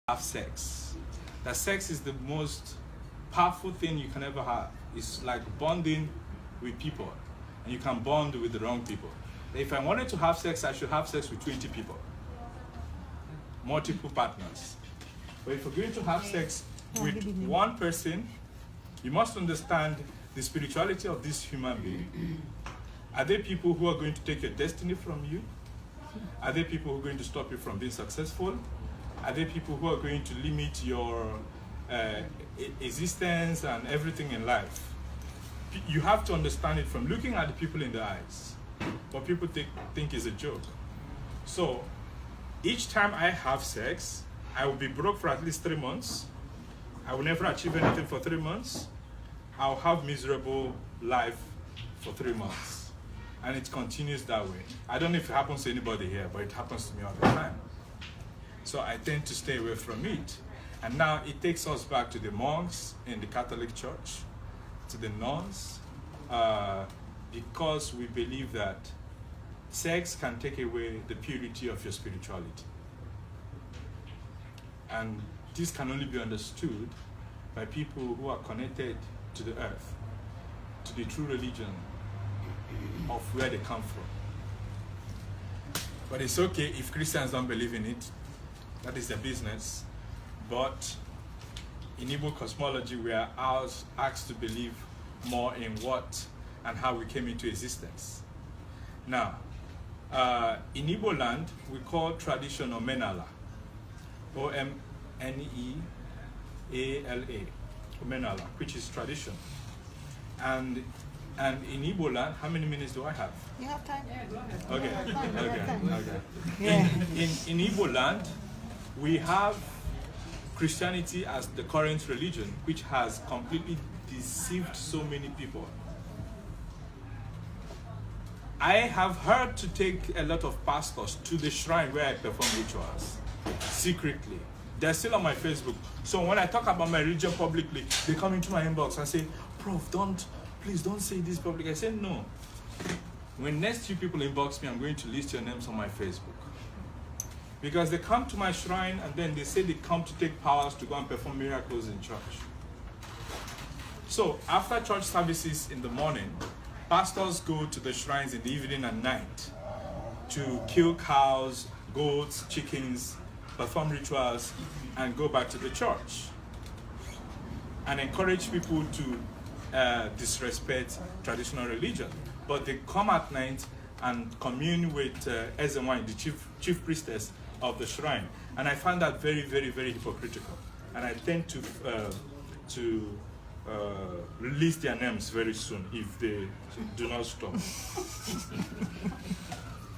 have sex. That sex is the most powerful thing you can ever have. It's like bonding with people, and you can bond with the wrong people. If I wanted to have sex, I should have sex with 20 people, multiple partners. But if you're going to have sex with one person, you must understand the spirituality of this human being. Are there people who are going to take your destiny from you? Are there people who are going to stop you from being successful? Are there people who are going to limit your existence and everything in life? You have to understand it from looking at the people in the eyes. What people think is a joke. So each time I have sex, I will be broke for at least 3 months. I will never achieve anything for 3 months. I'll have miserable life for 3 months. And it continues that way. I don't know if it happens to anybody here, but it happens to me all the time. So I tend to stay away from it. And now it takes us back to the monks in the Catholic Church, to the nuns, because we believe that sex can take away the purity of your spirituality. And this can only be understood by people who are connected to the earth, to the true religion of where they come from. But it's okay if Christians don't believe in it. That is their business. But in Igbo cosmology, we are asked to believe more in what and how we came into existence. Now, in Igbo land, we call tradition Omenala. O-M-N-E-A-L-A. Omenala, which is tradition. And in Igbo land, how many minutes do I have? You have time? Yeah, go ahead. Okay. Yeah. In Igbo land, we have Christianity as the current religion, which has completely deceived so many people. I have heard to take a lot of pastors to the shrine where I perform rituals, secretly. They're still on my Facebook. So when I talk about my religion publicly, they come into my inbox and say, Prof, please don't say this publicly. I say, no. When next few people inbox me, I'm going to list your names on my Facebook. Because they come to my shrine and then they say they come to take powers to go and perform miracles in church. So after church services in the morning, pastors go to the shrines in the evening and night to kill cows, goats, chickens, perform rituals, and go back to the church. And encourage people to disrespect traditional religion. But they come at night and commune with Ezenwine, the chief priestess of the shrine. And I find that very, very, very hypocritical. And I tend to release their names very soon if they do not stop.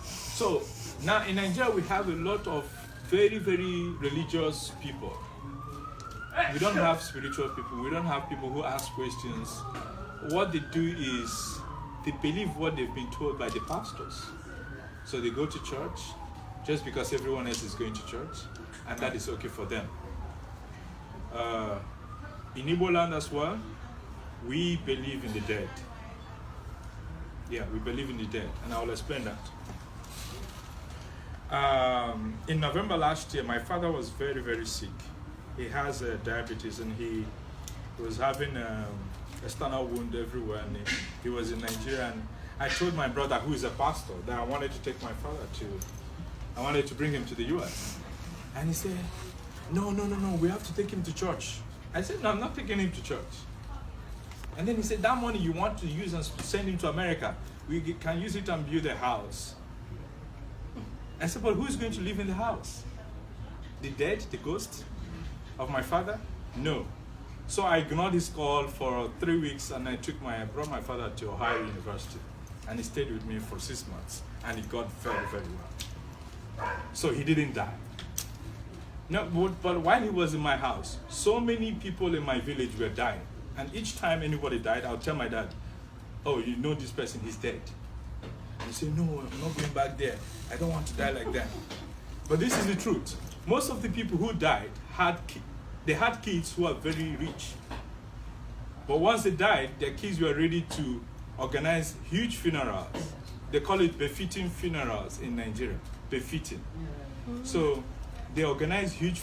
So now in Nigeria we have a lot of very, very religious people. We don't have spiritual people. We don't have people who ask questions. What they do is they believe what they've been told by the pastors. So they go to church just because everyone else is going to church, and that is okay for them. In Igbo land as well, we believe in the dead. Yeah, we believe in the dead, and I will explain that. In November last year, my father was very, very sick. He has diabetes, and he was having a external wound everywhere, and he was in Nigeria. And I told my brother, who is a pastor, that I wanted to take my father I wanted to bring him to the US. And he said, no, we have to take him to church. I said, no, I'm not taking him to church. And then he said, that money you want to use and send him to America, we can use it and build a house. I said, but who's going to live in the house? The dead, the ghost of my father? No. So I ignored his call for 3 weeks, and I brought my father to Ohio University, and he stayed with me for 6 months, and he got very, very well. So he didn't die. No, but while he was in my house, so many people in my village were dying, and each time anybody died, I'll tell my dad, oh, you know this person, he's dead. And he said, no, I'm not going back there. I don't want to die like that. But this is the truth. Most of the people who died had kids who are very rich. But once they died, their kids were ready to organize huge funerals. They call it befitting funerals in Nigeria. Befitting. So they organize huge